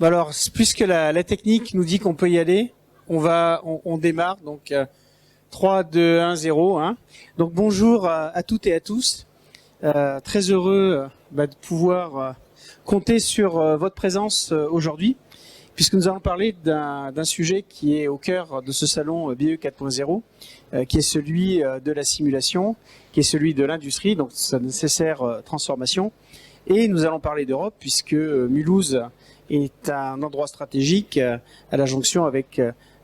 Bon alors, puisque la technique nous dit qu'on peut y aller, on démarre. Donc 3, 2, 1, 0. Hein. Donc bonjour à toutes et à tous. Très heureux de pouvoir compter sur votre présence aujourd'hui, puisque nous allons parler d'un sujet qui est au cœur de ce salon BE 4.0, qui est celui de la simulation, qui est celui de l'industrie, donc sa nécessaire transformation. Et nous allons parler d'Europe, puisque Mulhouse est un endroit stratégique à la jonction avec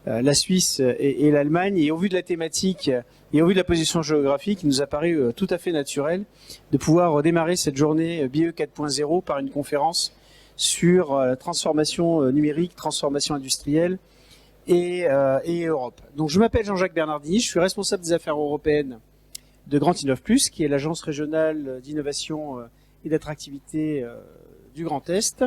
la Suisse et l'Allemagne. Et au vu de la thématique et au vu de la position géographique, il nous a paru tout à fait naturel de pouvoir démarrer cette journée BE 4.0 par une conférence sur la transformation numérique, transformation industrielle et Europe. Donc je m'appelle Jean-Jacques Bernardini, je suis responsable des affaires européennes de Grand Innov Plus, qui est l'agence régionale d'innovation et d'attractivité du Grand Est.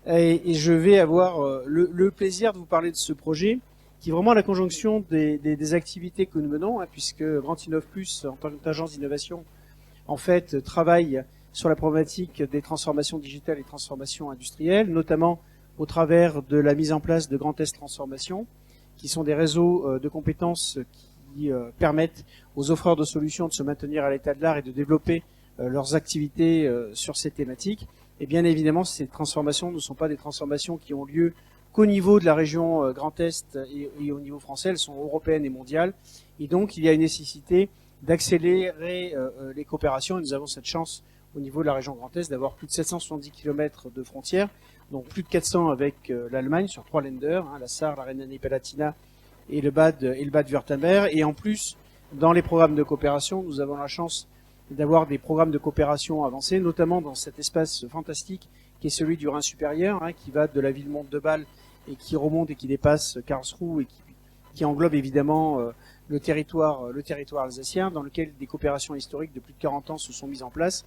Et je vais avoir le plaisir de vous parler de ce projet qui est vraiment la conjonction des activités que nous menons, puisque Grand Innov Plus, en tant qu'agence d'innovation, en fait, travaille sur la problématique des transformations digitales et transformations industrielles, notamment au travers de la mise en place de Grand Est Transformation, qui sont des réseaux de compétences qui permettent aux offreurs de solutions de se maintenir à l'état de l'art et de développer leurs activités sur ces thématiques. Et bien évidemment, ces transformations ne sont pas des transformations qui ont lieu qu'au niveau de la région Grand Est et au niveau français, elles sont européennes et mondiales. Et donc, il y a une nécessité d'accélérer les coopérations. Et nous avons cette chance au niveau de la région Grand Est d'avoir plus de 770 km de frontières, donc plus de 400 avec l'Allemagne sur 3 Länder, la Sarre, la Rhénanie-Palatinat et le Bade-Württemberg. Et en plus, dans les programmes de coopération, nous avons la chance d'avoir des programmes de coopération avancés, notamment dans cet espace fantastique qui est celui du Rhin supérieur, qui va de la ville-monde de Bâle et qui remonte et qui dépasse Karlsruhe et qui englobe évidemment le territoire alsacien, dans lequel des coopérations historiques de plus de 40 ans se sont mises en place.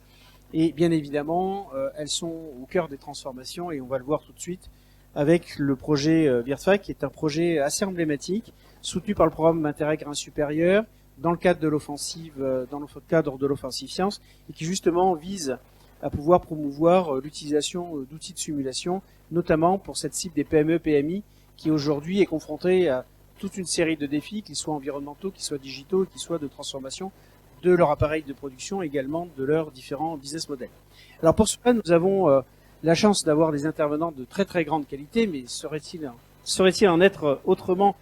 Et bien évidemment, elles sont au cœur des transformations, et on va le voir tout de suite avec le projet Wirtfakt, qui est un projet assez emblématique, soutenu par le programme Interreg Rhin supérieur, dans le cadre de l'offensive, science, et qui justement vise à pouvoir promouvoir l'utilisation d'outils de simulation, notamment pour cette cible des PME, PMI, qui aujourd'hui est confrontée à toute une série de défis, qu'ils soient environnementaux, qu'ils soient digitaux, qu'ils soient de transformation de leur appareil de production, également de leurs différents business models. Alors pour cela, nous avons la chance d'avoir des intervenants de très très grande qualité, mais serait-il en être autrement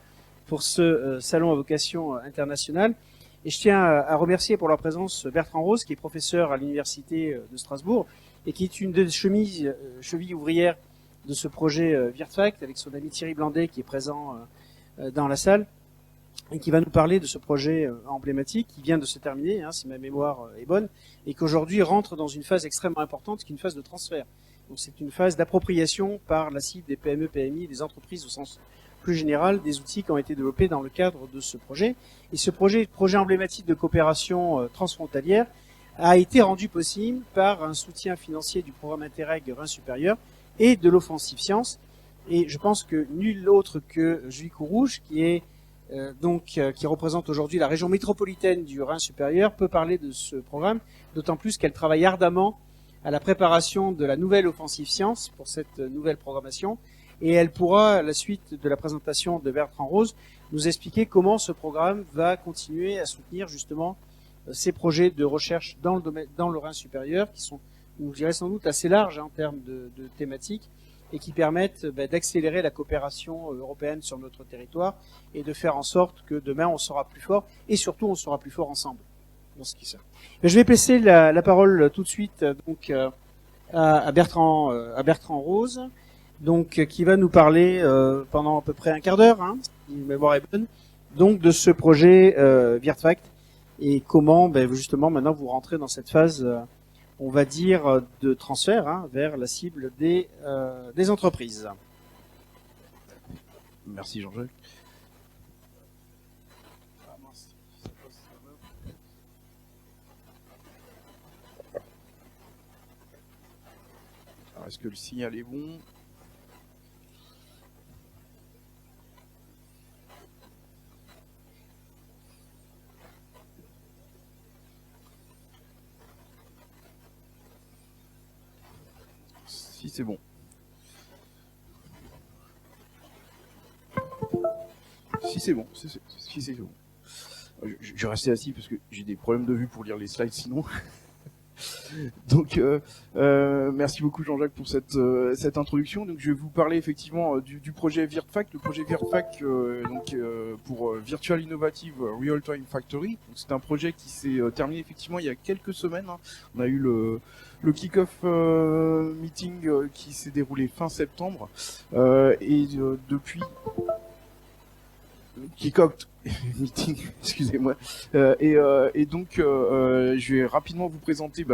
pour ce salon à vocation internationale? Et je tiens à remercier pour leur présence Bertrand Rose, qui est professeur à l'université de Strasbourg et qui est une des chevilles ouvrières de ce projet Wirtfakt, avec son ami Thierry Blandet qui est présent dans la salle et qui va nous parler de ce projet emblématique qui vient de se terminer, si ma mémoire est bonne, et qu'aujourd'hui rentre dans une phase extrêmement importante, qui est une phase de transfert. Donc c'est une phase d'appropriation par la cible des PME, PMI, des entreprises au sens plus général, des outils qui ont été développés dans le cadre de ce projet. Et ce projet emblématique de coopération transfrontalière, a été rendu possible par un soutien financier du programme Interreg Rhin supérieur et de l'offensive science. Et je pense que nul autre que Julie Courrouge, qui représente aujourd'hui la région métropolitaine du Rhin supérieur, peut parler de ce programme, d'autant plus qu'elle travaille ardemment à la préparation de la nouvelle offensive science pour cette nouvelle programmation. Et elle pourra, à la suite de la présentation de Bertrand Rose, nous expliquer comment ce programme va continuer à soutenir justement ces projets de recherche dans le Rhin supérieur, qui sont, je dirais, sans doute assez larges en termes de thématiques, et qui permettent d'accélérer la coopération européenne sur notre territoire et de faire en sorte que demain on sera plus fort, et surtout on sera plus fort ensemble. Dans ce qui sert. Je vais passer la parole tout de suite donc à Bertrand Rose, donc qui va nous parler pendant à peu près un quart d'heure, si ma mémoire est bonne, donc de ce projet Wirtfakt et comment justement maintenant vous rentrez dans cette phase, on va dire, de transfert vers la cible des entreprises. Merci Jean-Jacques. Alors, est-ce que le signal est bon ? Si c'est bon. c'est bon, c'est bon. Je vais rester assis parce que j'ai des problèmes de vue pour lire les slides sinon. Donc, merci beaucoup Jean-Jacques pour cette introduction. Donc, je vais vous parler effectivement du projet VirtFac. Le projet VirtFac, pour Virtual Innovative Real Time Factory. C'est un projet qui s'est terminé effectivement il y a quelques semaines. Hein. On a eu le kick-off meeting qui s'est déroulé fin septembre et depuis kick-off meeting, excusez-moi. Et donc, je vais rapidement vous présenter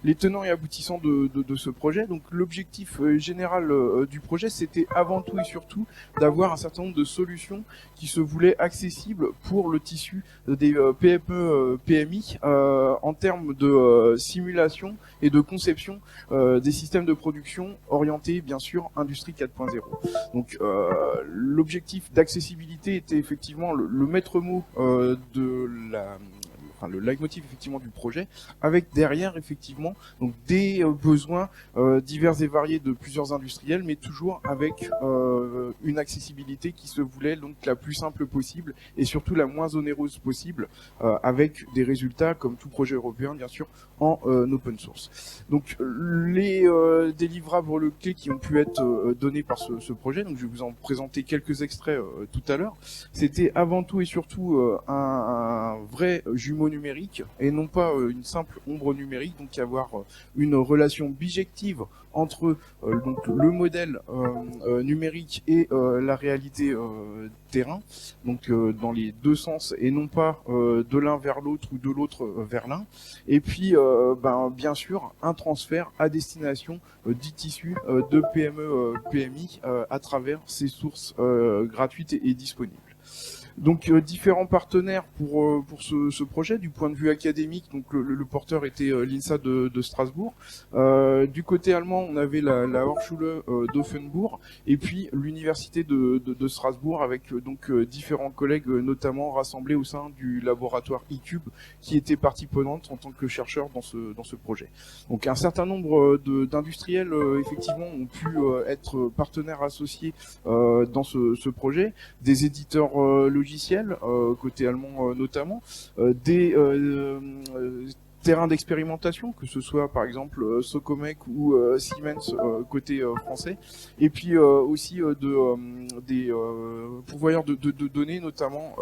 les tenants et aboutissants de ce projet. Donc, l'objectif général du projet, c'était avant tout et surtout d'avoir un certain nombre de solutions qui se voulaient accessibles pour le tissu des PME, PMI en termes de simulation et de conception des systèmes de production orientés, bien sûr, Industrie 4.0. Donc, l'objectif d'accessibilité était effectivement le maître mot le leitmotiv effectivement du projet, avec derrière effectivement donc des besoins divers et variés de plusieurs industriels, mais toujours avec une accessibilité qui se voulait donc la plus simple possible et surtout la moins onéreuse possible, avec des résultats comme tout projet européen bien sûr en open source. Donc les délivrables clés qui ont pu être donnés par ce projet, donc je vais vous en présenter quelques extraits tout à l'heure. C'était avant tout et surtout un vrai jumeau numérique et non pas une simple ombre numérique, donc avoir une relation bijective entre donc le modèle numérique et la réalité terrain, donc dans les deux sens et non pas de l'un vers l'autre ou de l'autre vers l'un. Et puis bien sûr un transfert à destination du tissu de PME PMI à travers ces sources gratuites et disponibles. Donc différents partenaires pour ce projet du point de vue académique. Donc le porteur était l'INSA de Strasbourg. Du côté allemand, on avait la Hochschule d'Offenbourg et puis l'université de Strasbourg avec donc différents collègues notamment rassemblés au sein du laboratoire eCube qui était partie prenante en tant que chercheur dans ce projet. Donc un certain nombre d'industriels effectivement ont pu être partenaires associés dans ce projet, des éditeurs logiciels, côté allemand notamment, des terrains d'expérimentation, que ce soit par exemple Socomec ou Siemens côté français, et puis aussi des pourvoyeurs de données, notamment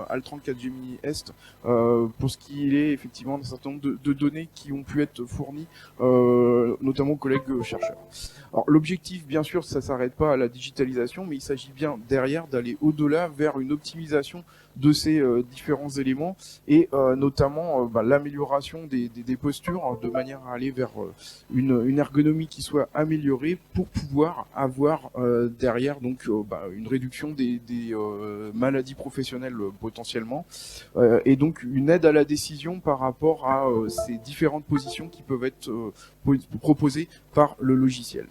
Altran 4 Gemini Est, pour ce qui est effectivement d'un certain nombre de données qui ont pu être fournies, notamment aux collègues chercheurs. Alors l'objectif, bien sûr, ça s'arrête pas à la digitalisation, mais il s'agit bien derrière d'aller au-delà vers une optimisation de ces différents éléments et notamment l'amélioration des postures de manière à aller vers une ergonomie qui soit améliorée pour pouvoir avoir derrière donc une réduction des maladies professionnelles potentiellement et donc une aide à la décision par rapport à ces différentes positions qui peuvent être proposées par le logiciel.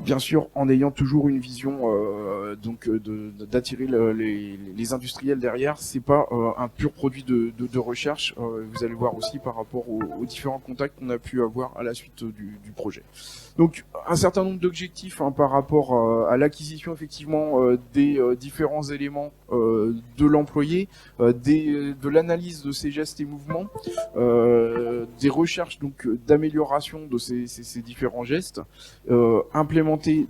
Bien sûr, en ayant toujours une vision d'attirer les industriels derrière, c'est pas un pur produit de recherche. Vous allez voir aussi par rapport aux différents contacts qu'on a pu avoir à la suite du projet. Donc, un certain nombre d'objectifs par rapport à l'acquisition effectivement des différents éléments de l'employé, de l'analyse de ses gestes et mouvements, des recherches donc d'amélioration de ces différents gestes, implémentés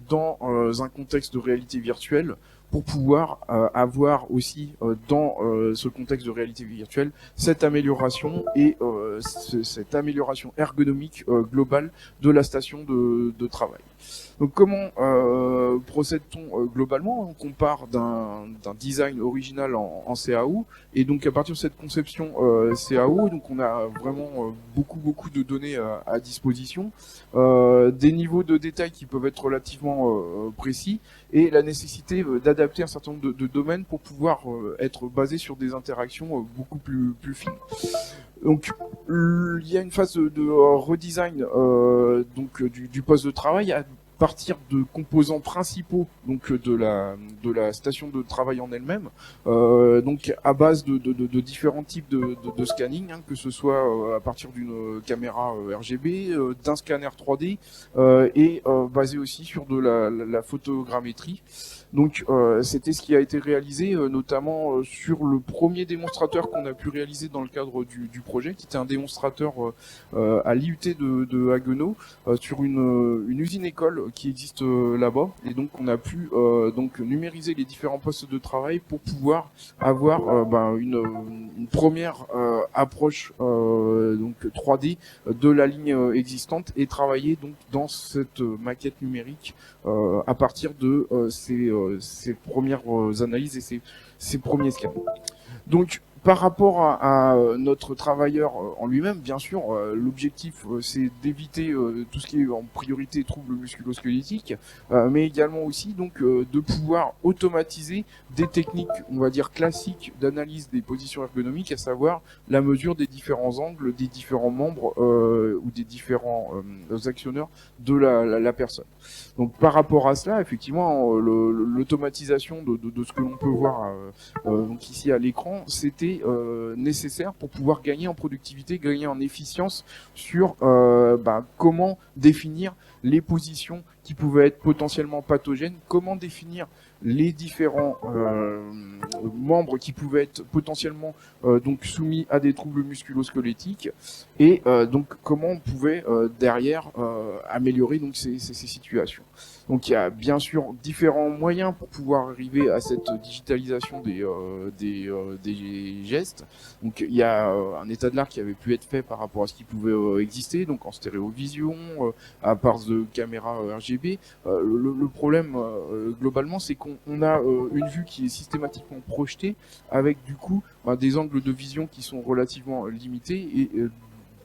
dans un contexte de réalité virtuelle pour pouvoir avoir aussi dans ce contexte de réalité virtuelle cette amélioration et cette amélioration ergonomique globale de la station de travail. Donc comment procède-t-on globalement? Donc on part d'un design original en CAO et donc à partir de cette conception CAO, donc on a vraiment beaucoup de données à disposition, des niveaux de détail qui peuvent être relativement précis et la nécessité d'adapter un certain nombre de domaines pour pouvoir être basé sur des interactions beaucoup plus fines. Donc il y a une phase de redesign donc du poste de travail partir de composants principaux donc de la station de travail en elle-même, donc à base de différents types de scanning, hein, que ce soit à partir d'une caméra RGB, d'un scanner 3D et basé aussi sur de la photogrammétrie. Donc c'était ce qui a été réalisé notamment sur le premier démonstrateur qu'on a pu réaliser dans le cadre du projet, qui était un démonstrateur à l'IUT de Haguenau sur une usine école qui existe là-bas, et donc on a pu donc numériser les différents postes de travail pour pouvoir avoir une première approche donc 3D de la ligne existante et travailler donc dans cette maquette numérique à partir de ces premières analyses et ces premiers scans. Donc par rapport à notre travailleur en lui-même, bien sûr, l'objectif c'est d'éviter tout ce qui est en priorité troubles musculo-squelettiques, mais également aussi donc de pouvoir automatiser des techniques, on va dire classiques, d'analyse des positions ergonomiques, à savoir la mesure des différents angles, des différents membres ou des différents actionneurs de la personne. Donc par rapport à cela, effectivement, l'automatisation de ce que l'on peut voir donc ici à l'écran, c'était nécessaire pour pouvoir gagner en productivité, gagner en efficience sur comment définir les positions qui pouvaient être potentiellement pathogènes, comment définir les différents membres qui pouvaient être potentiellement donc soumis à des troubles musculo-squelettiques, et donc comment on pouvait derrière améliorer donc ces situations. Donc il y a bien sûr différents moyens pour pouvoir arriver à cette digitalisation des gestes. Donc il y a un état de l'art qui avait pu être fait par rapport à ce qui pouvait exister, donc en stéréovision, à part de caméras RGB. Le problème globalement, c'est qu'on a une vue qui est systématiquement projetée avec du coup des angles de vision qui sont relativement limités et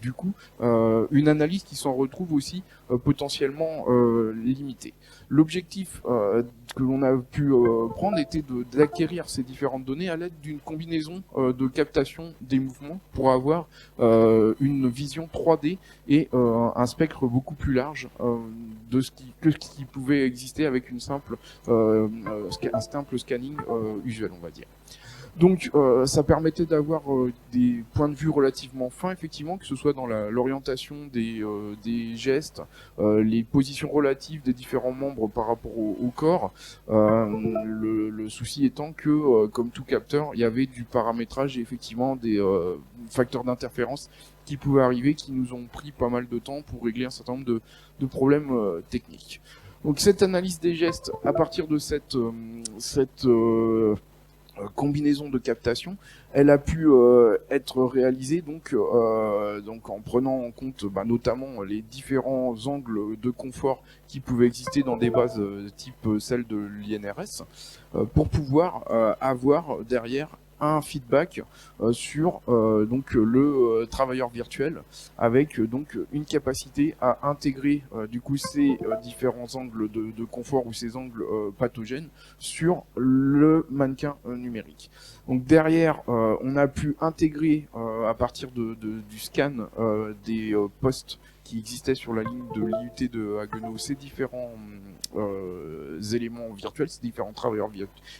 du coup une analyse qui s'en retrouve aussi potentiellement limitée. L'objectif que l'on a pu prendre était d'acquérir ces différentes données à l'aide d'une combinaison de captation des mouvements pour avoir une vision 3D et un spectre beaucoup plus large de ce qui pouvait exister avec un simple scanning usuel, on va dire. Donc ça permettait d'avoir des points de vue relativement fins, effectivement, que ce soit dans l'orientation des gestes, les positions relatives des différents membres par rapport au corps. Le souci étant que, comme tout capteur, il y avait du paramétrage et effectivement des facteurs d'interférence qui pouvaient arriver, qui nous ont pris pas mal de temps pour régler un certain nombre de problèmes techniques. Donc cette analyse des gestes, à partir de cette combinaison de captation, elle a pu être réalisée donc en prenant en compte notamment les différents angles de confort qui pouvaient exister dans des bases type celle de l'INRS pour pouvoir avoir derrière un feedback sur donc le travailleur virtuel avec donc une capacité à intégrer du coup ces différents angles de confort ou ces angles pathogènes sur le mannequin numérique. Donc derrière on a pu intégrer à partir du scan des postes qui existaient sur la ligne de l'IUT de Haguenau ces différents éléments virtuels, ces différents travailleurs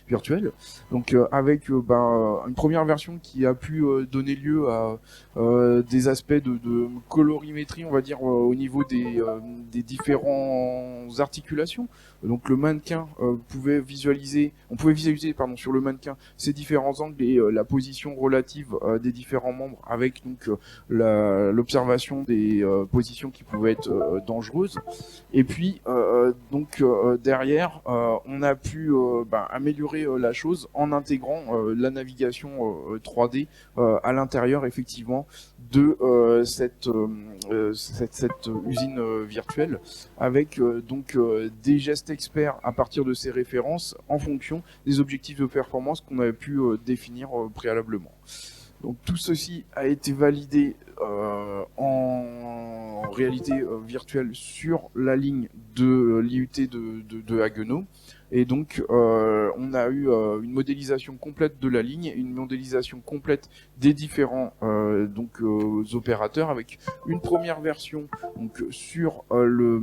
virtuels. Donc avec une première version qui a pu donner lieu à des aspects de colorimétrie, on va dire, au niveau des différentes articulations. Donc le mannequin on pouvait visualiser sur le mannequin ces différents angles et la position relative des différents membres avec donc l'observation des positions qui pouvaient être dangereuses. Et puis derrière on a pu améliorer la chose en intégrant la navigation 3D à l'intérieur effectivement de cette usine virtuelle avec des gestes experts à partir de ces références en fonction des objectifs de performance qu'on avait pu définir préalablement. Donc tout ceci a été validé en réalité virtuelle sur la ligne de l'IUT de Haguenau. Et donc, on a eu une modélisation complète de la ligne, une modélisation complète des différents opérateurs, avec une première version donc sur le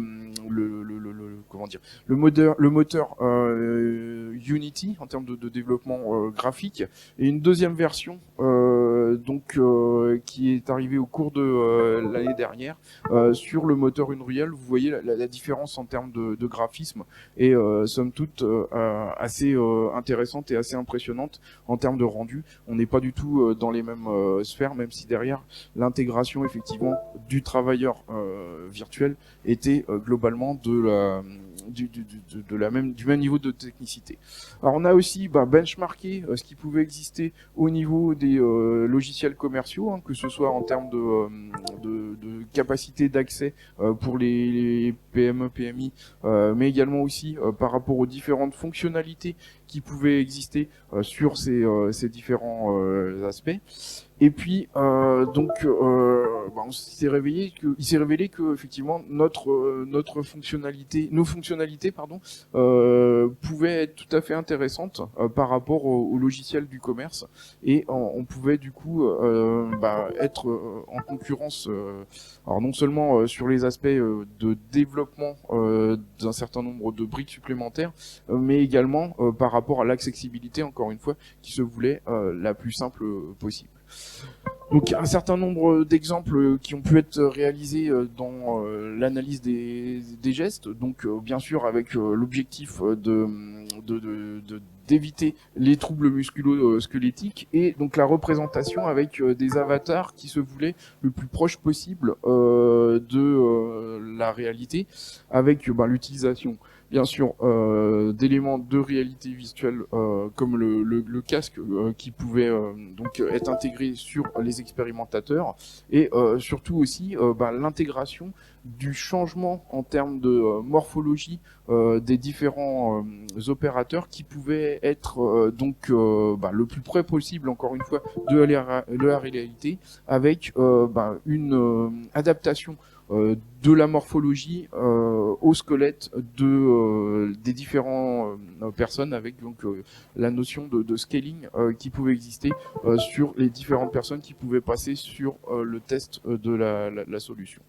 moteur Unity en termes de développement graphique, et une deuxième version qui est arrivée au cours de l'année dernière sur le moteur Unreal. Vous voyez la différence en termes de graphisme et somme toute assez intéressante et assez impressionnante en termes de rendu. On n'est pas du tout dans les mêmes sphères, même si derrière l'intégration effectivement du travailleur virtuel était globalement du même niveau de technicité. Alors on a aussi benchmarké ce qui pouvait exister au niveau des logiciels commerciaux, que ce soit en termes de capacité d'accès pour les PME, PMI, mais également aussi par rapport aux différentes fonctionnalités qui pouvaient exister sur ces différents aspects. Et puis il s'est révélé que effectivement nos fonctionnalités pouvaient être tout à fait intéressantes par rapport au logiciel du commerce, et on pouvait du coup être en concurrence, alors non seulement sur les aspects de développement d'un certain nombre de briques supplémentaires, mais également par rapport à l'accessibilité, encore une fois, qui se voulait la plus simple possible. Donc un certain nombre d'exemples qui ont pu être réalisés dans l'analyse des gestes, donc bien sûr avec l'objectif d'éviter les troubles musculo-squelettiques, et donc la représentation avec des avatars qui se voulaient le plus proche possible de la réalité, avec l'utilisation bien sûr d'éléments de réalité virtuelle comme le casque qui pouvait donc être intégré sur les expérimentateurs, et surtout aussi l'intégration du changement en termes de morphologie des différents opérateurs, qui pouvaient être le plus près possible, encore une fois, de la réalité, avec une adaptation de la morphologie au squelette des différents personnes, avec donc la notion de scaling qui pouvait exister sur les différentes personnes qui pouvaient passer sur le test de la solution.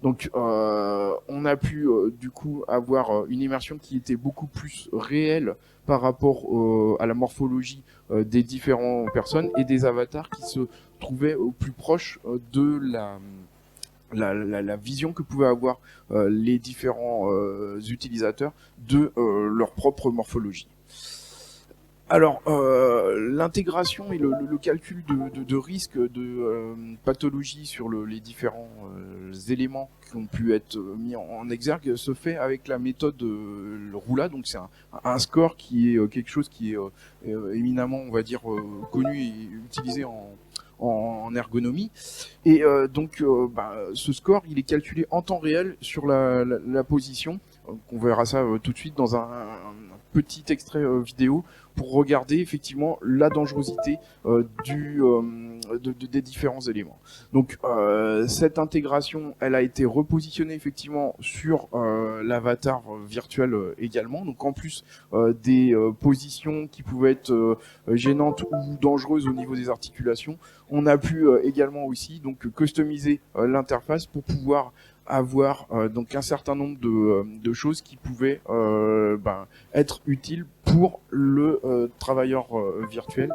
Donc on a pu du coup avoir une immersion qui était beaucoup plus réelle par rapport à la morphologie des différentes personnes, et des avatars qui se trouvaient au plus proche de la vision que pouvaient avoir les différents utilisateurs de leur propre morphologie. Alors, l'intégration et le calcul de risque de pathologie sur les différents éléments qui ont pu être mis en exergue se fait avec la méthode Roula. Donc c'est un score qui est quelque chose qui est éminemment, on va dire, connu et utilisé en ergonomie, et ce score, il est calculé en temps réel sur la position. On verra ça tout de suite dans un petit extrait vidéo pour regarder effectivement la dangerosité des différents éléments. Donc cette intégration, elle a été repositionnée effectivement sur l'avatar virtuel également. Donc en plus des positions qui pouvaient être gênantes ou dangereuses au niveau des articulations, on a pu également aussi donc customiser l'interface pour pouvoir avoir donc un certain nombre de choses qui pouvaient être utiles pour le travailleur virtuel.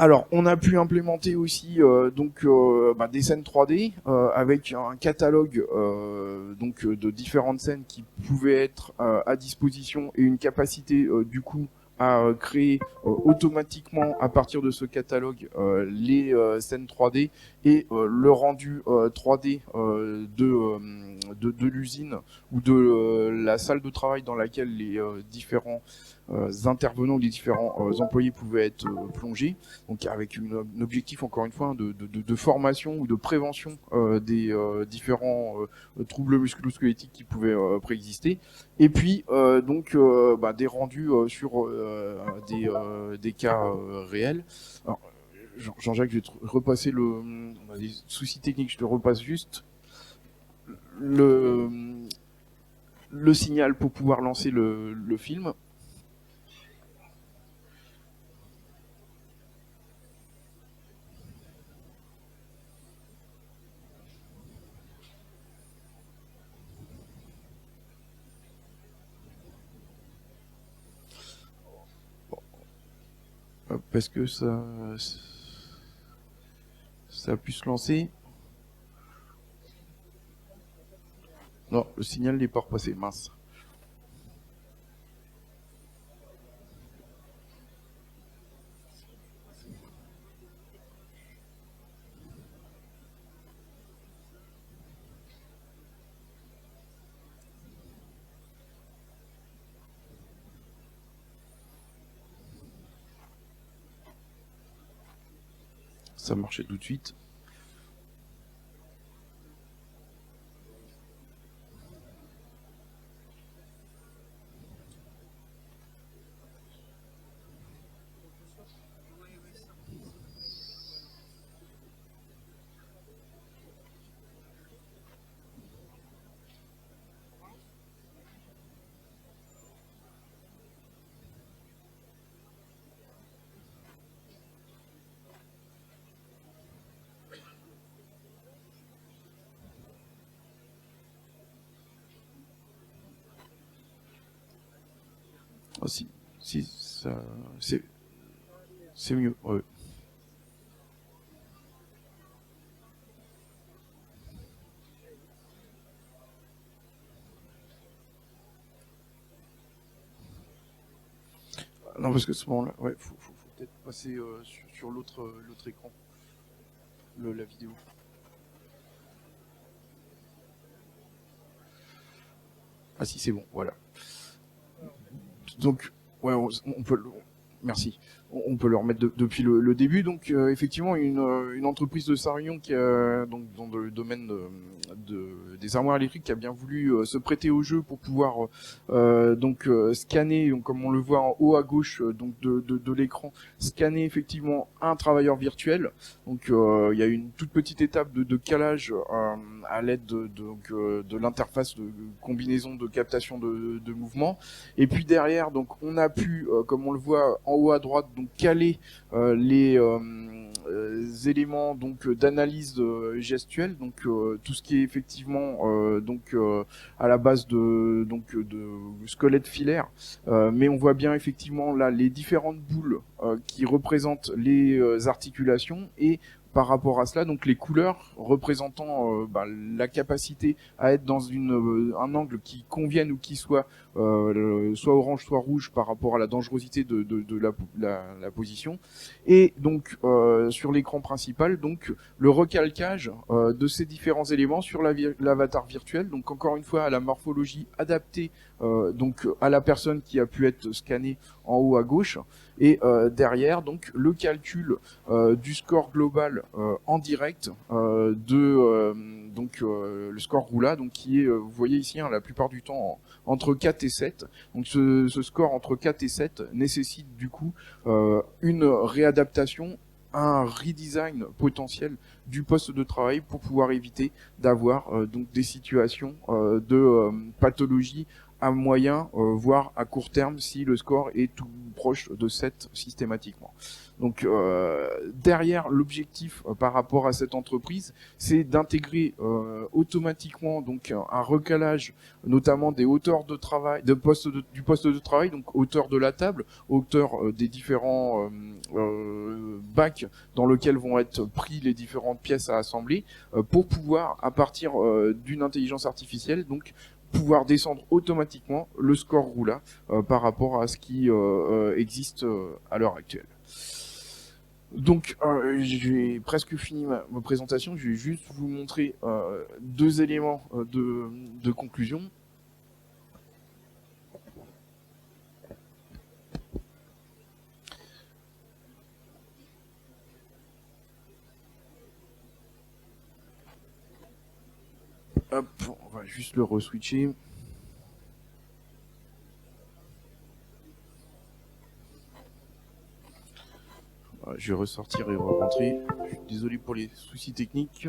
Alors, on a pu implémenter aussi des scènes 3D avec un catalogue de différentes scènes qui pouvaient être à disposition, et une capacité du coup à créer automatiquement à partir de ce catalogue les scènes 3D et le rendu 3D de l'usine ou de la salle de travail dans laquelle les différents intervenants, les différents employés pouvaient être plongés, donc avec un objectif encore une fois de formation ou de prévention des différents troubles musculo-squelettiques qui pouvaient préexister, et puis des rendus sur des cas réels. Alors, Jean-Jacques, je vais te repasser on a des soucis techniques, je te repasse juste. le signal pour pouvoir lancer le film. Parce que ça a pu se lancer. Non, le signal n'est pas repassé, mince. Ça marchait tout de suite. Ah, si, ça, c'est mieux. Ouais. Non, parce que ce moment-là, ouais, faut peut-être passer sur l'autre écran, la vidéo. Ah si, c'est bon, voilà. Donc, ouais, on peut. Merci. On peut le remettre depuis le début. Donc, effectivement, une entreprise de Sarrion qui donc dans le domaine des armoires électriques qui a bien voulu se prêter au jeu pour pouvoir scanner, donc, comme on le voit en haut à gauche donc de l'écran, scanner effectivement un travailleur virtuel. Donc, il y a une toute petite étape de calage à l'aide de l'interface de combinaison de captation de mouvement. Et puis derrière, donc, on a pu, comme on le voit en haut à droite, donc caler les éléments donc d'analyse gestuelle, donc tout ce qui est effectivement à la base de squelette filaire, mais on voit bien effectivement là les différentes boules qui représentent les articulations et par rapport à cela, donc les couleurs représentant la capacité à être dans un angle qui convienne ou qui soit soit orange, soit rouge par rapport à la dangerosité de la position. Et donc sur l'écran principal, donc le recalcage de ces différents éléments sur l'avatar virtuel. Donc encore une fois à la morphologie adaptée donc à la personne qui a pu être scannée en haut à gauche. Et derrière, donc le calcul du score global en direct le score Roula, donc qui est, vous voyez ici, hein, la plupart du temps entre 4 et 7. Donc ce score entre 4 et 7 nécessite du coup une réadaptation, un redesign potentiel du poste de travail pour pouvoir éviter d'avoir donc des situations de pathologie à moyen, voire à court terme, si le score est tout proche de 7 systématiquement. Donc derrière l'objectif par rapport à cette entreprise, c'est d'intégrer automatiquement donc un recalage, notamment des hauteurs de travail, du poste de travail, donc hauteur de la table, hauteur des différents bacs dans lesquels vont être pris les différentes pièces à assembler, pour pouvoir à partir d'une intelligence artificielle donc pouvoir descendre automatiquement le score Roula par rapport à ce qui existe à l'heure actuelle. Donc, j'ai presque fini ma présentation. Je vais juste vous montrer deux éléments de conclusion. Hop, on va juste le re-switcher. Je vais ressortir et re-rentrer. Je suis désolé pour les soucis techniques.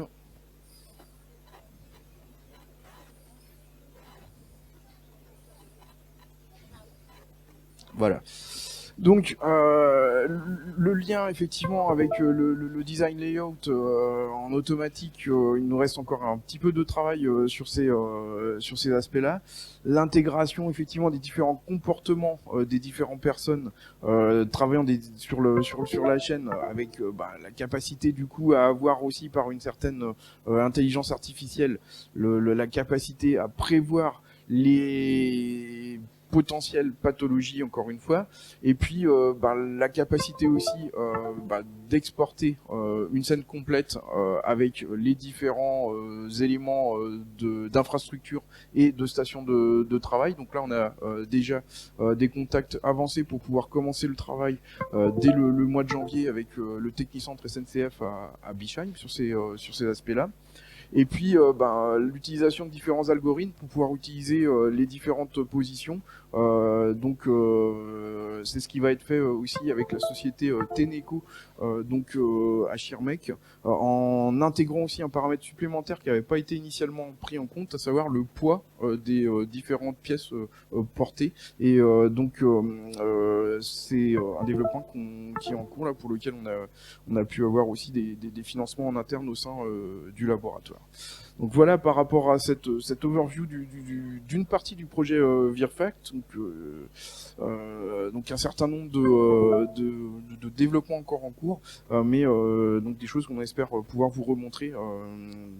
Voilà. Donc le lien effectivement avec le design layout en automatique, il nous reste encore un petit peu de travail sur ces aspects-là. L'intégration effectivement des différents comportements des différentes personnes travaillant sur la chaîne avec la capacité du coup à avoir aussi par une certaine intelligence artificielle la capacité à prévoir les potentielles pathologies encore une fois, et puis la capacité aussi d'exporter une scène complète avec les différents éléments d'infrastructure et de stations de travail. Donc là on a déjà des contacts avancés pour pouvoir commencer le travail dès le mois de janvier avec le Technicentre SNCF à Bischheim sur ces aspects-là. Et puis l'utilisation de différents algorithmes pour pouvoir utiliser les différentes positions. C'est ce qui va être fait aussi avec la société Teneco à Schirmeck, en intégrant aussi un paramètre supplémentaire qui n'avait pas été initialement pris en compte, à savoir le poids des différentes pièces portées. Et c'est un développement qui est en cours là, pour lequel on a pu avoir aussi des financements en interne au sein du laboratoire. Donc voilà par rapport à cette overview d'une partie du projet Virfact. Donc un certain nombre de développements encore en cours, mais donc des choses qu'on espère pouvoir vous remontrer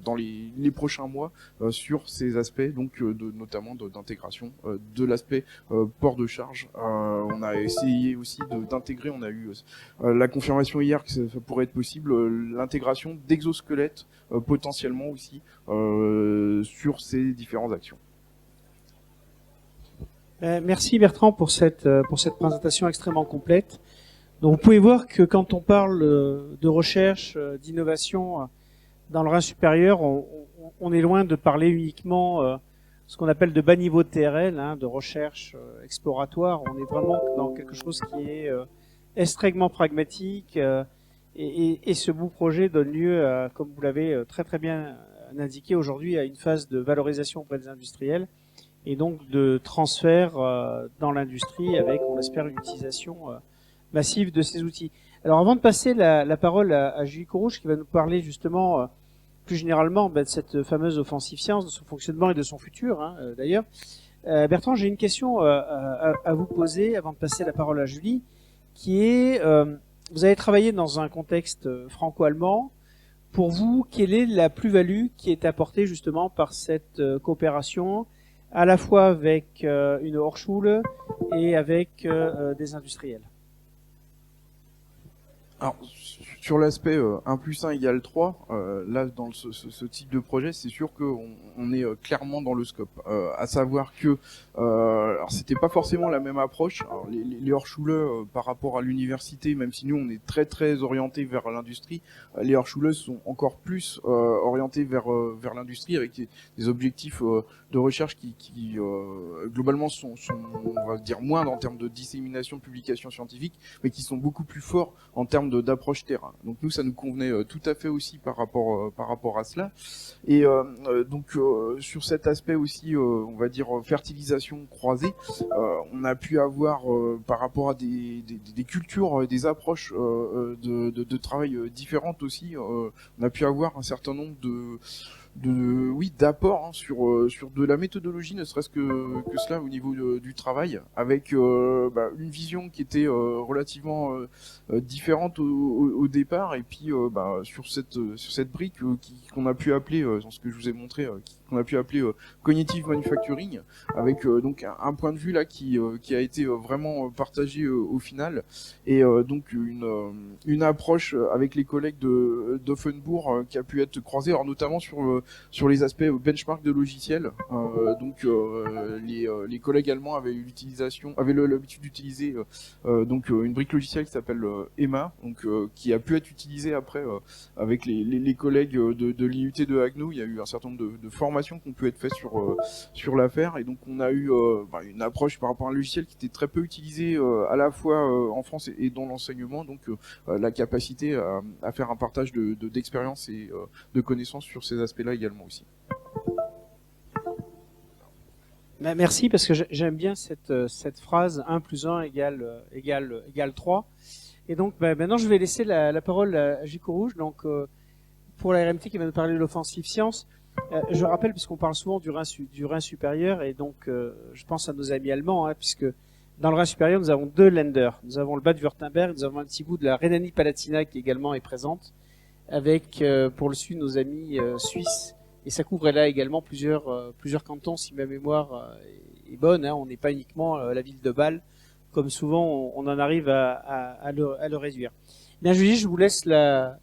dans les prochains mois sur ces aspects, donc notamment d'intégration de l'aspect port de charge. On a essayé aussi d'intégrer, on a eu la confirmation hier que ça pourrait être possible, l'intégration d'exosquelettes potentiellement aussi sur ces différentes actions. Merci Bertrand pour cette présentation extrêmement complète. Donc vous pouvez voir que quand on parle de recherche, d'innovation dans le Rhin supérieur, on est loin de parler uniquement ce qu'on appelle de bas niveau de TRL, de recherche exploratoire. On est vraiment dans quelque chose qui est extrêmement pragmatique et ce beau projet donne lieu, comme vous l'avez très très bien indiqué aujourd'hui, à une phase de valorisation auprès des industriels et donc de transfert dans l'industrie avec, on espère, une utilisation massive de ces outils. Alors avant de passer la parole à Julie Courrouche qui va nous parler justement plus généralement de cette fameuse offensive science, de son fonctionnement et de son futur d'ailleurs, Bertrand, j'ai une question à vous poser avant de passer la parole à Julie, qui est, vous avez travaillé dans un contexte franco-allemand. Pour vous, quelle est la plus-value qui est apportée justement par cette coopération, à la fois avec une Hochschule et avec des industriels? Alors, sur l'aspect 1 + 1 = 3, là, dans ce type de projet, c'est sûr qu'on est clairement dans le scope. À savoir que, alors c'était pas forcément la même approche. Alors, les Hochschule par rapport à l'université, même si nous on est très très orienté vers l'industrie, les Hochschule sont encore plus orientés vers l'industrie avec des objectifs de recherche qui globalement sont, on va dire, moindres en termes de dissémination de publications scientifiques, mais qui sont beaucoup plus forts en termes d'approche terrain. Donc nous, ça nous convenait tout à fait aussi par rapport à cela. Et sur cet aspect aussi, on va dire fertilisation croisée, on a pu avoir par rapport à des cultures, des approches de travail différentes aussi, on a pu avoir un certain nombre d'apports sur de la méthodologie, ne serait-ce que cela au niveau du travail, avec une vision qui était relativement différente au départ, et puis sur cette brique qu'on a pu appeler, dans ce que je vous ai montré, qu'on a pu appeler cognitive manufacturing, avec donc un point de vue là qui a été vraiment partagé au final, et donc une approche avec les collègues d'Offenbourg qui a pu être croisée, alors notamment sur les aspects benchmark de logiciels. Les collègues allemands avaient l'habitude d'utiliser une brique logicielle qui s'appelle EMA, donc qui a pu être utilisée après avec les collègues de l'IUT de Haguenau. Il y a eu un certain nombre de formations qui ont pu être faites sur l'affaire, et donc on a eu une approche par rapport à un logiciel qui était très peu utilisé à la fois en France et dans l'enseignement, donc la capacité à faire un partage d'expérience et de connaissances sur ces aspects-là également aussi. Merci, parce que j'aime bien cette phrase 1 plus 1 égale 3. Et donc, maintenant, je vais laisser la parole à Gico Rouge. Donc, pour la RMT qui va nous parler de l'offensive science, je rappelle, puisqu'on parle souvent du Rhin supérieur, et donc je pense à nos amis allemands, hein, puisque dans le Rhin supérieur, nous avons 2 Länder. Nous avons le Bade-Württemberg, nous avons un petit bout de la Rhénanie-Palatinat qui également est présente, avec pour le sud nos amis suisses. Et ça couvre là également plusieurs cantons, si ma mémoire est bonne. Hein. On n'est pas uniquement la ville de Bâle, comme souvent on en arrive à le réduire. Bien, Julie, je vous laisse la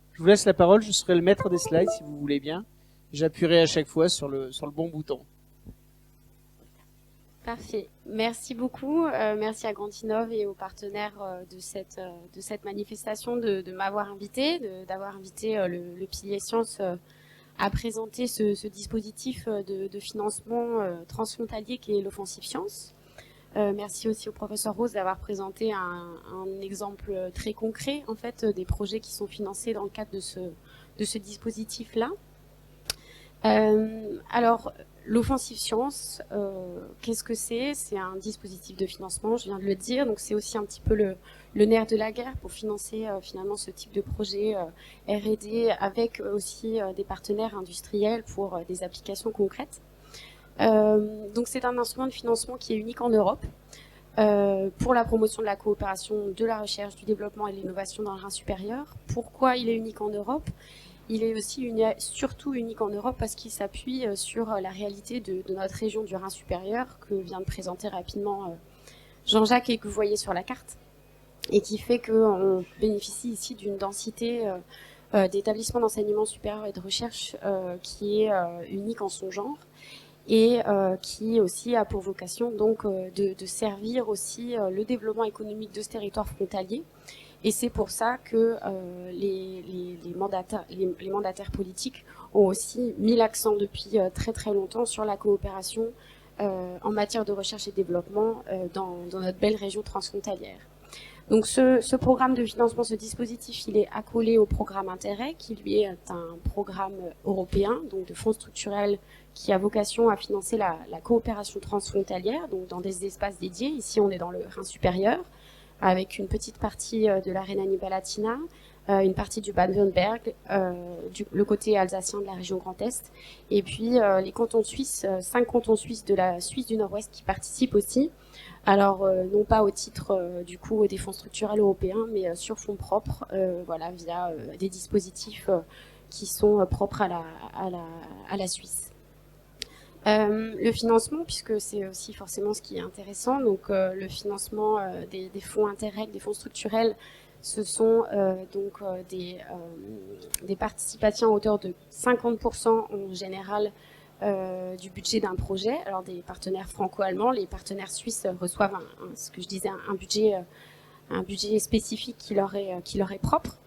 parole. Je serai le maître des slides, si vous voulez bien. J'appuierai à chaque fois sur le bon bouton. Parfait. Merci beaucoup. Merci à Grandinov et aux partenaires de cette manifestation de m'avoir invité, d'avoir invité le Pilier Sciences à présenter ce dispositif de financement transfrontalier qui est l'Offensive Science. Merci aussi au professeur Rose d'avoir présenté un exemple très concret en fait des projets qui sont financés dans le cadre de ce dispositif-là. Alors, l'Offensive Science, qu'est-ce que c'est? C'est un dispositif de financement, je viens de le dire, donc c'est aussi un petit peu le nerf de la guerre pour financer finalement ce type de projet R&D avec aussi des partenaires industriels pour des applications concrètes. Donc c'est un instrument de financement qui est unique en Europe pour la promotion de la coopération, de la recherche, du développement et de l'innovation dans le Rhin supérieur. Pourquoi il est unique en Europe? Il est aussi surtout unique en Europe parce qu'il s'appuie sur la réalité de notre région du Rhin supérieur que vient de présenter rapidement Jean-Jacques et que vous voyez sur la carte, et qui fait qu'on bénéficie ici d'une densité d'établissements d'enseignement supérieur et de recherche qui est unique en son genre, et qui aussi a pour vocation donc de servir aussi le développement économique de ce territoire frontalier. Et c'est pour ça que les mandataires politiques ont aussi mis l'accent depuis très très longtemps sur la coopération en matière de recherche et développement dans notre belle région transfrontalière. Donc ce programme de financement, ce dispositif, il est accolé au programme Interreg, qui lui est un programme européen, donc de fonds structurels, qui a vocation à financer la coopération transfrontalière, donc dans des espaces dédiés. Ici, on est dans le Rhin supérieur, avec une petite partie de la Rhénanie-Palatinat, une partie du Bade-Württemberg, le côté alsacien de la région Grand Est, et puis les cantons suisses, 5 cantons suisses de la Suisse du Nord-Ouest qui participent aussi. Alors, non pas au titre du coup des fonds structurels européens, mais sur fonds propres, voilà, via des dispositifs qui sont propres à la Suisse. Le financement, puisque c'est aussi forcément ce qui est intéressant, donc le financement des fonds Interreg, des fonds structurels, ce sont donc des participations à hauteur de 50% en général du budget d'un projet. Alors des partenaires franco-allemands, les partenaires suisses reçoivent ce que je disais, un budget spécifique qui leur est propre.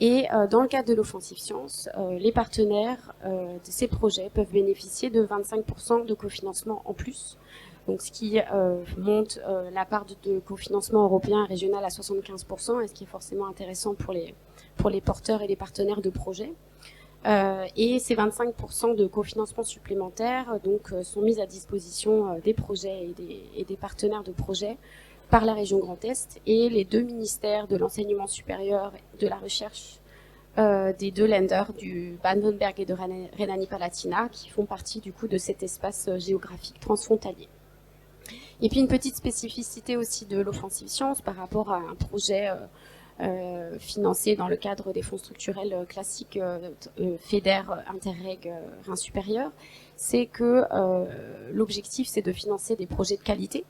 Et dans le cadre de l'Offensive Science, les partenaires de ces projets peuvent bénéficier de 25% de cofinancement en plus, donc ce qui monte la part de cofinancement européen et régional à 75%, et ce qui est forcément intéressant pour les porteurs et les partenaires de projets. Et ces 25% de cofinancement supplémentaires donc, sont mis à disposition des projets et des partenaires de projets par la région Grand Est et les 2 ministères de l'enseignement supérieur et de la recherche des 2 Länder, du Baden-Württemberg et de Rhénanie-Palatinat, qui font partie du coup de cet espace géographique transfrontalier. Et puis une petite spécificité aussi de l'Offensive Science par rapport à un projet financé dans le cadre des fonds structurels classiques FEDER, Interreg, Rhin supérieur, c'est que l'objectif c'est de financer des projets de qualité.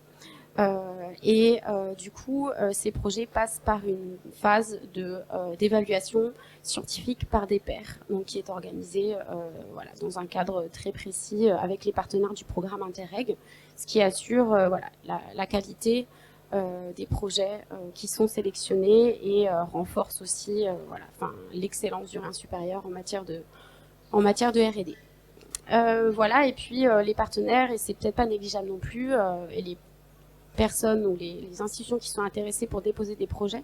Du coup, ces projets passent par une phase d'évaluation scientifique par des pairs, donc qui est organisée voilà, dans un cadre très précis avec les partenaires du programme Interreg, ce qui assure voilà, la qualité des projets qui sont sélectionnés et renforce aussi voilà, l'excellence du Rhin supérieur en matière de R&D. Voilà, et puis les partenaires, et c'est peut-être pas négligeable non plus, et les personnes ou les institutions qui sont intéressées pour déposer des projets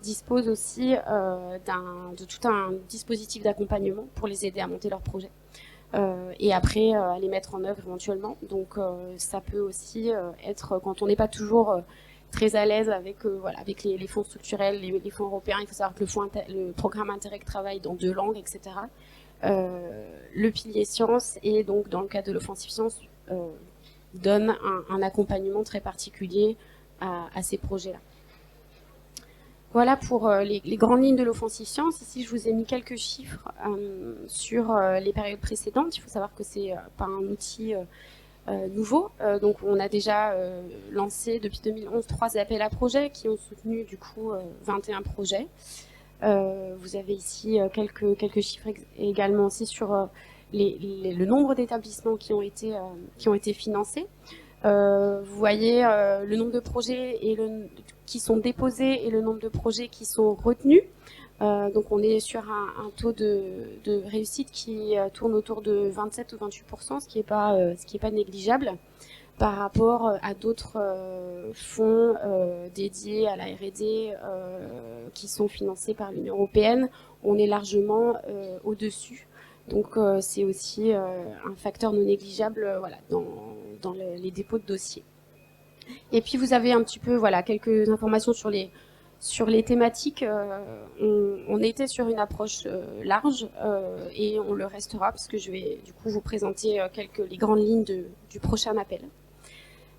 disposent aussi de tout un dispositif d'accompagnement pour les aider à monter leurs projets. et après à les mettre en œuvre éventuellement. Donc ça peut aussi être, quand on n'est pas toujours très à l'aise avec avec les fonds structurels, les fonds européens. Il faut savoir que le programme Interreg travaille dans 2 langues, etc. Le pilier sciences, et donc dans le cadre de l'offensive sciences, donne un accompagnement très particulier à ces projets-là. Voilà pour les grandes lignes de l'offensive science. Ici, je vous ai mis quelques chiffres sur les périodes précédentes. Il faut savoir que c'est pas un outil nouveau. Donc, on a déjà lancé depuis 2011 3 appels à projets qui ont soutenu du coup 21 projets. Vous avez ici quelques chiffres également aussi sur le nombre d'établissements qui ont été financés. Vous voyez le nombre de projets qui sont déposés et le nombre de projets qui sont retenus. Donc on est sur un taux de réussite qui tourne autour de 27 ou 28%, ce qui est pas négligeable par rapport à d'autres fonds dédiés à la R&D qui sont financés par l'Union européenne. On est largement au-dessus. Donc c'est aussi un facteur non négligeable dans les dépôts de dossiers. Et puis vous avez un petit peu quelques informations sur les thématiques. On était sur une approche large et on le restera parce que je vais du coup vous présenter les grandes lignes du prochain appel.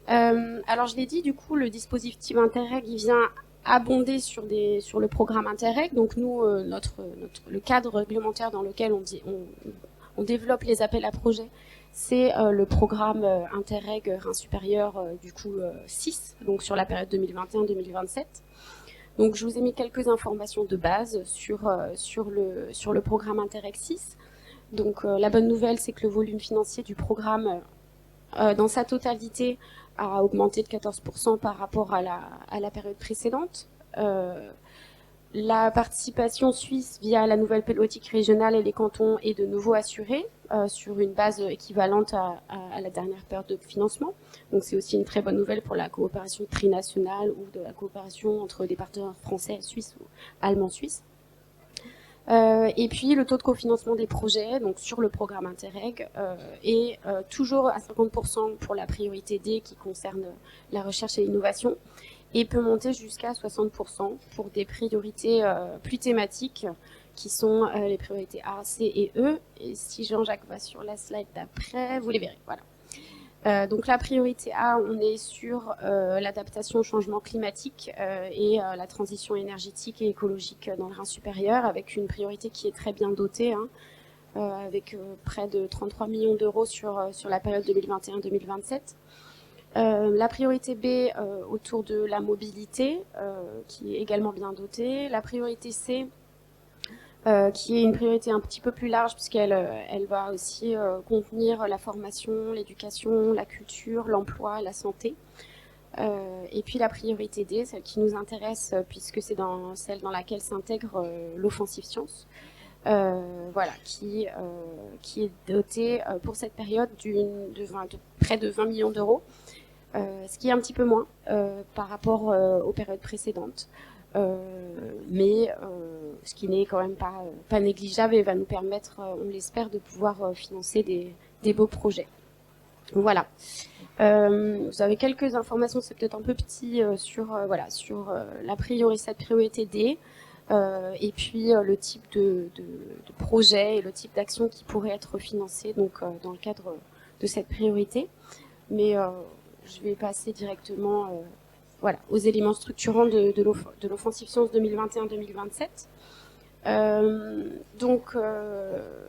Alors je l'ai dit, du coup le dispositif Interreg il vient abonder sur le programme Interreg. Donc nous le cadre réglementaire dans lequel on développe les appels à projets, c'est le programme Interreg Rhin supérieur du coup 6, donc sur la période 2021-2027. Donc je vous ai mis quelques informations de base sur le programme Interreg 6. Donc la bonne nouvelle, c'est que le volume financier du programme dans sa totalité a augmenté de 14% par rapport à la période précédente. La participation suisse via la nouvelle politique régionale et les cantons est de nouveau assurée sur une base équivalente à la dernière période de financement. Donc c'est aussi une très bonne nouvelle pour la coopération trinationale ou de la coopération entre des partenaires français, suisses ou allemands suisses. Et puis le taux de cofinancement des projets, donc sur le programme Interreg, est toujours à 50% pour la priorité D qui concerne la recherche et l'innovation, et peut monter jusqu'à 60% pour des priorités plus thématiques qui sont les priorités A, C et E. Et si Jean-Jacques va sur la slide d'après, vous les verrez. Voilà. Donc la priorité A, on est sur l'adaptation au changement climatique et la transition énergétique et écologique dans le Rhin supérieur, avec une priorité qui est très bien dotée, avec près de 33 millions d'euros sur la période 2021-2027. La priorité B autour de la mobilité, qui est également bien dotée. La priorité C, qui est une priorité un petit peu plus large puisqu'elle va aussi contenir la formation, l'éducation, la culture, l'emploi, la santé. Et puis la priorité D, celle qui nous intéresse puisque c'est celle dans laquelle s'intègre l'offensive science, qui est dotée pour cette période de près de 20 millions d'euros. Ce qui est un petit peu moins par rapport aux périodes précédentes, mais ce qui n'est quand même pas négligeable et va nous permettre, on l'espère, de pouvoir financer des beaux projets. Voilà. Vous avez quelques informations, c'est peut-être un peu petit, sur cette priorité D, et puis le type de projet et le type d'action qui pourrait être financé donc, dans le cadre de cette priorité. Mais je vais passer directement aux éléments structurants de l'offensive science 2021-2027.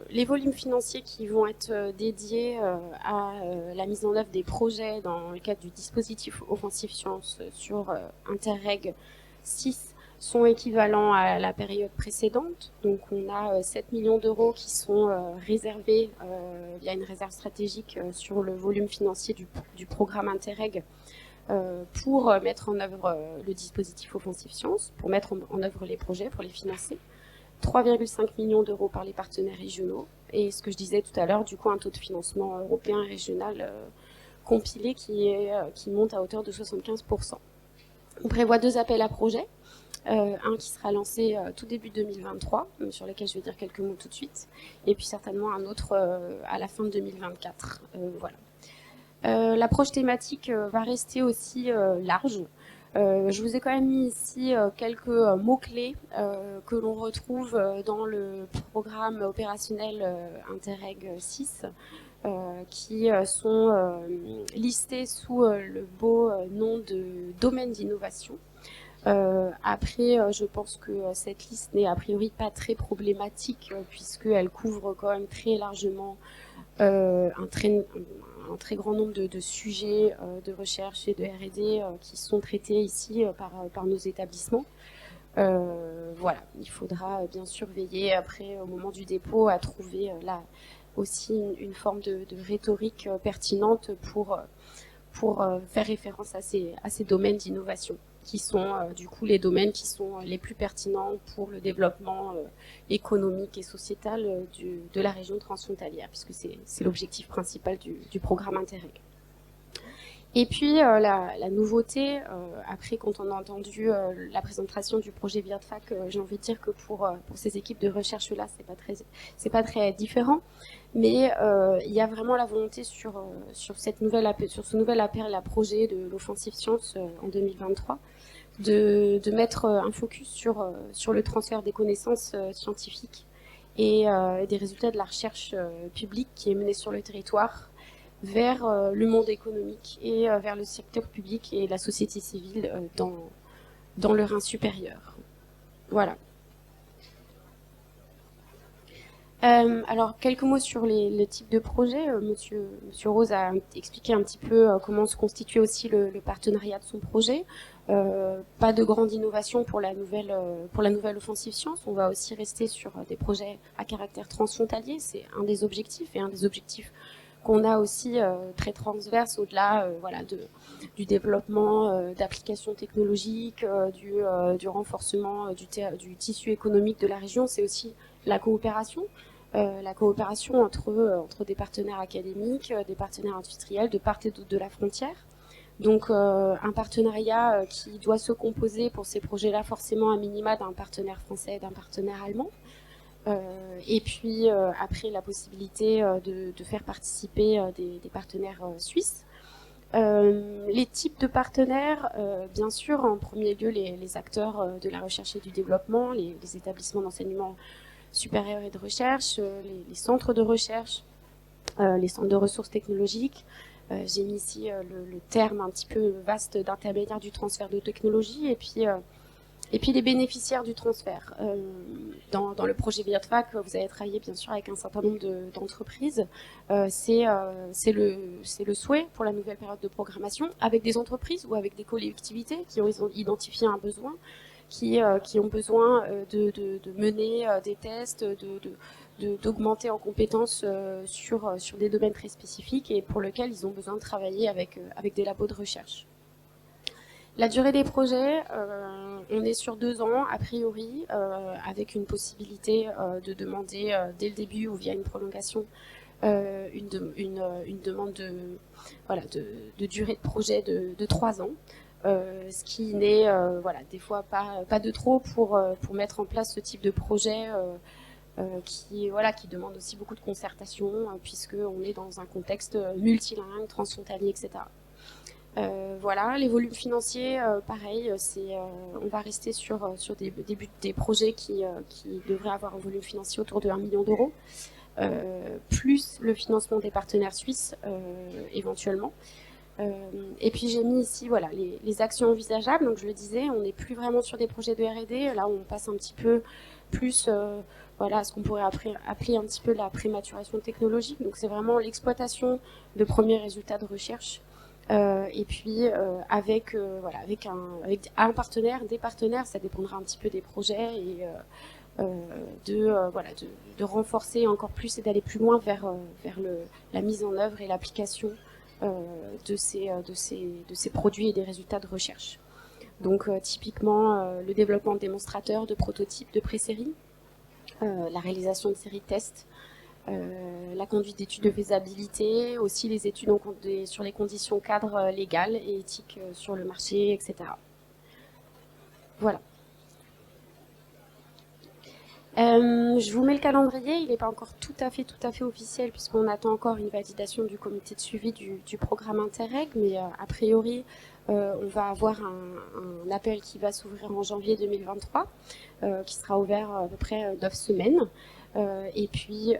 Les volumes financiers qui vont être dédiés à la mise en œuvre des projets dans le cadre du dispositif offensive science sur Interreg 6 sont équivalents à la période précédente. Donc on a 7 millions d'euros qui sont réservés via une réserve stratégique sur le volume financier du programme Interreg pour mettre en œuvre le dispositif offensive science, pour mettre en œuvre les projets, pour les financer. 3,5 millions d'euros par les partenaires régionaux. Et ce que je disais tout à l'heure, du coup, un taux de financement européen et régional compilé qui monte à hauteur de 75%. On prévoit 2 appels à projets un qui sera lancé tout début 2023, sur lequel je vais dire quelques mots tout de suite, et puis certainement un autre à la fin de 2024. Voilà. L'approche thématique va rester aussi large. Je vous ai quand même mis ici quelques mots-clés que l'on retrouve dans le programme opérationnel Interreg 6, qui sont listés sous le beau nom de domaine d'innovation. Après, je pense que cette liste n'est a priori pas très problématique puisqu'elle couvre quand même très largement un très grand nombre de sujets de recherche et de R&D qui sont traités ici par nos établissements. Voilà, il faudra bien sûr veiller après au moment du dépôt à trouver là aussi une forme de rhétorique pertinente pour faire référence à ces domaines d'innovation, qui sont du coup les domaines qui sont les plus pertinents pour le développement économique et sociétal de la région transfrontalière, puisque c'est l'objectif principal du programme Interreg. Et puis la nouveauté, après quand on a entendu la présentation du projet VIRTFAC, j'ai envie de dire que pour ces équipes de recherche là, c'est pas très différent, mais il y a vraiment la volonté sur ce nouvel appel à projet de l'offensive science en 2023 de mettre un focus sur le transfert des connaissances scientifiques et des résultats de la recherche publique qui est menée sur le territoire vers le monde économique et vers le secteur public et la société civile dans le Rhin supérieur. Voilà. Alors, quelques mots sur les types de projets. Monsieur Rose a expliqué un petit peu comment se constituait aussi le partenariat de son projet. Pas de grande innovation pour la nouvelle offensive science. On va aussi rester sur des projets à caractère transfrontalier. C'est un des objectifs, et un des objectifs qu'on a aussi très transverse au-delà du développement d'applications technologiques, du renforcement du tissu économique de la région. C'est aussi la coopération entre des partenaires académiques, des partenaires industriels de part et d'autre de la frontière. Donc un partenariat qui doit se composer pour ces projets-là forcément à minima d'un partenaire français et d'un partenaire allemand. Et puis après la possibilité de faire participer des partenaires suisses. Les types de partenaires, bien sûr, en premier lieu les acteurs de la recherche et du développement, les établissements d'enseignement supérieur et de recherche, les centres de recherche, les centres de ressources technologiques. J'ai mis ici le terme un petit peu vaste d'intermédiaire du transfert de technologie, et puis les bénéficiaires du transfert. Dans le projet VIRTFAC, vous avez travaillé bien sûr avec un certain nombre d'entreprises. C'est le souhait pour la nouvelle période de programmation, avec des entreprises ou avec des collectivités qui ont identifié un besoin, qui ont besoin de mener des tests, d'augmenter en compétences sur des domaines très spécifiques et pour lesquels ils ont besoin de travailler avec des labos de recherche. La durée des projets, on est sur 2 ans a priori, avec une possibilité de demander dès le début ou via une prolongation une demande de durée de projet de 3 ans. Ce qui n'est des fois pas de trop pour mettre en place ce type de projet qui demande aussi beaucoup de concertation puisqu'on est dans un contexte multilingue, transfrontalier, etc. Voilà, les volumes financiers, pareil, on va rester sur des projets qui devraient avoir un volume financier autour de 1 million d'euros, plus le financement des partenaires suisses éventuellement. Et puis j'ai mis ici les actions envisageables. Donc je le disais, on n'est plus vraiment sur des projets de R&D. Là, on passe un petit peu plus à ce qu'on pourrait appeler un petit peu la prématuration technologique. Donc c'est vraiment l'exploitation de premiers résultats de recherche. Et puis avec un partenaire, des partenaires, ça dépendra un petit peu des projets et de renforcer encore plus et d'aller plus loin vers la mise en œuvre et l'application de ces produits et des résultats de recherche. Donc typiquement le développement de démonstrateurs, de prototypes, de pré-séries, la réalisation de séries de tests, la conduite d'études de faisabilité, aussi les études sur les conditions cadres légales et éthiques sur le marché, etc. Voilà. Je vous mets le calendrier, il n'est pas encore tout à fait officiel puisqu'on attend encore une validation du comité de suivi du programme Interreg, mais a priori on va avoir un appel qui va s'ouvrir en janvier 2023, qui sera ouvert à peu près 9 semaines. Et puis,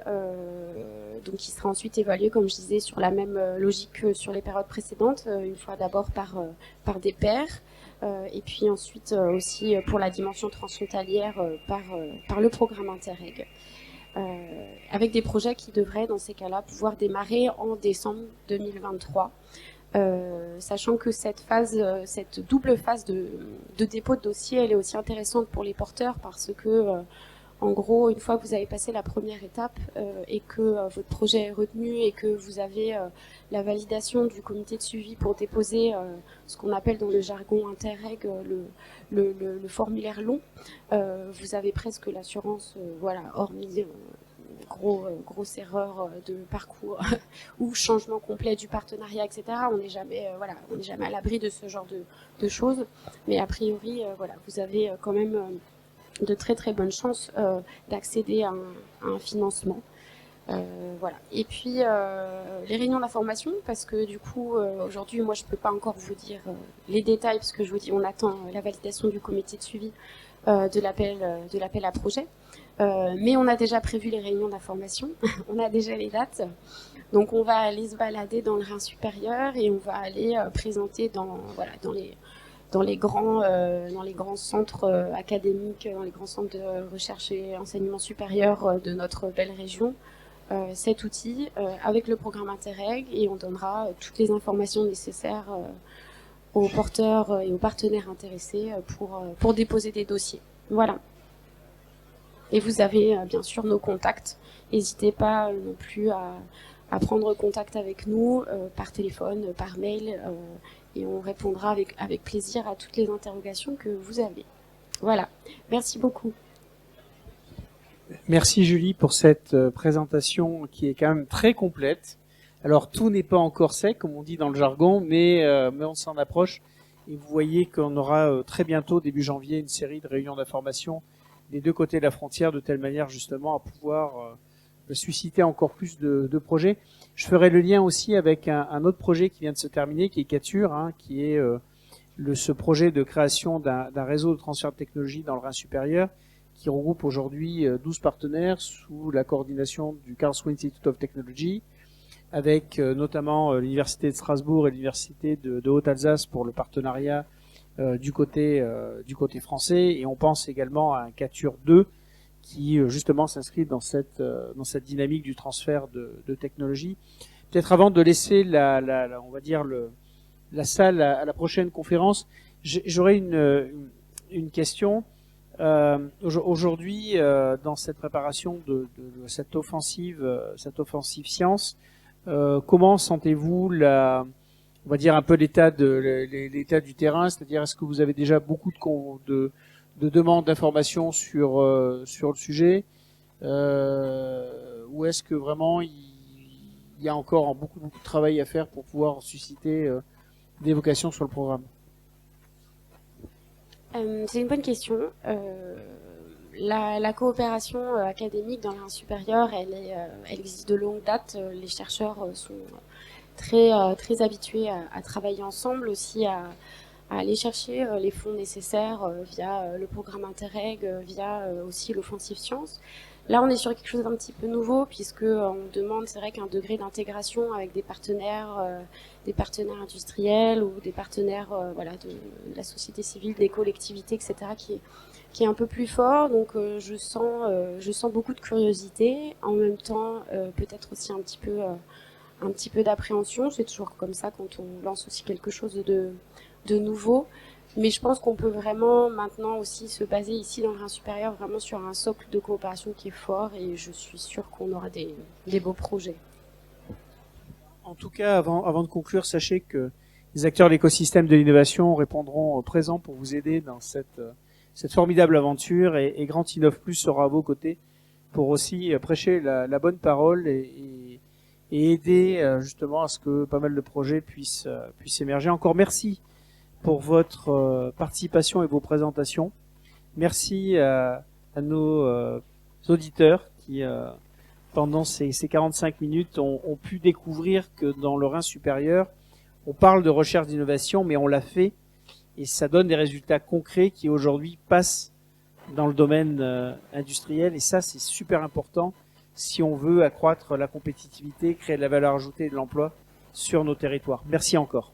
donc, qui sera ensuite évalué, comme je disais, sur la même logique que sur les périodes précédentes, une fois d'abord par des pairs, et puis ensuite aussi pour la dimension transfrontalière par le programme Interreg. Avec des projets qui devraient, dans ces cas-là, pouvoir démarrer en décembre 2023. Sachant que cette double phase de dépôt de dossier, elle est aussi intéressante pour les porteurs parce que en gros, une fois que vous avez passé la première étape et que votre projet est retenu et que vous avez la validation du comité de suivi pour déposer ce qu'on appelle dans le jargon Interreg le formulaire long, vous avez presque l'assurance, voilà, hormis grosse erreur de parcours ou changement complet du partenariat, etc. On n'est jamais, on n'est jamais à l'abri de ce genre de choses. Mais a priori, voilà, vous avez quand même de très bonnes chances d'accéder à un financement. Voilà. Et puis les réunions d'information, parce que du coup aujourd'hui moi je peux pas encore vous dire les détails, parce que je vous dis on attend la validation du comité de suivi de l'appel à projet. Mais on a déjà prévu les réunions d'information, on a déjà les dates. Donc on va aller se balader dans le Rhin supérieur et on va aller présenter dans les grands centres académiques, dans les grands centres de recherche et enseignement supérieur de notre belle région, cet outil avec le programme Interreg, et on donnera toutes les informations nécessaires aux porteurs et aux partenaires intéressés pour déposer des dossiers. Voilà. Et vous avez bien sûr nos contacts. N'hésitez pas non plus à prendre contact avec nous par téléphone, par mail, et on répondra avec plaisir à toutes les interrogations que vous avez. Voilà. Merci beaucoup. Merci Julie pour cette présentation qui est quand même très complète. Alors tout n'est pas encore sec, comme on dit dans le jargon, mais on s'en approche. Et vous voyez qu'on aura très bientôt, début janvier, une série de réunions d'information des deux côtés de la frontière, de telle manière justement à pouvoir susciter encore plus de projets. Je ferai le lien aussi avec un autre projet qui vient de se terminer, qui est Cature, qui est ce projet de création d'un réseau de transfert de technologie dans le Rhin supérieur, qui regroupe aujourd'hui 12 partenaires sous la coordination du Karlsruhe Institute of Technology, avec notamment l'Université de Strasbourg et l'Université de Haute-Alsace pour le partenariat du côté français, et on pense également à un Cature 2 qui justement s'inscrit dans cette dynamique du transfert de technologie. Peut-être avant de laisser on va dire la salle à la prochaine conférence, j'aurais une question. Aujourd'hui, dans cette préparation de cette offensive science, comment sentez-vous on va dire un peu l'état du terrain, c'est-à-dire est-ce que vous avez déjà beaucoup de demandes d'informations sur le sujet, ou est-ce que vraiment il y a encore beaucoup de travail à faire pour pouvoir susciter des vocations sur le programme? C'est une bonne question. La coopération académique dans le Rhin supérieur, elle existe de longue date. Les chercheurs sont très habitués à travailler ensemble, aussi à aller chercher les fonds nécessaires via le programme Interreg, via aussi l'offensive science. Là, on est sur quelque chose d'un petit peu nouveau, puisque on demande, c'est vrai, qu'un degré d'intégration avec des partenaires industriels ou des partenaires de la société civile, des collectivités, etc., qui est un peu plus fort. Donc je sens beaucoup de curiosité, en même temps peut-être aussi un petit peu d'appréhension. C'est toujours comme ça quand on lance aussi quelque chose de nouveau. Mais je pense qu'on peut vraiment maintenant aussi se baser ici dans le Rhin supérieur vraiment sur un socle de coopération qui est fort, et je suis sûre qu'on aura des beaux projets. En tout cas, avant de conclure, sachez que les acteurs de l'écosystème de l'innovation répondront présents pour vous aider dans cette formidable aventure, et Grand Innov Plus sera à vos côtés pour aussi prêcher la bonne parole et aider justement à ce que pas mal de projets puissent émerger. Encore merci pour votre participation et vos présentations. Merci à nos auditeurs qui, pendant ces 45 minutes, ont pu découvrir que dans le Rhin supérieur, on parle de recherche d'innovation, mais on l'a fait, et ça donne des résultats concrets qui aujourd'hui passent dans le domaine industriel, et ça c'est super important si on veut accroître la compétitivité, créer de la valeur ajoutée et de l'emploi sur nos territoires. Merci encore.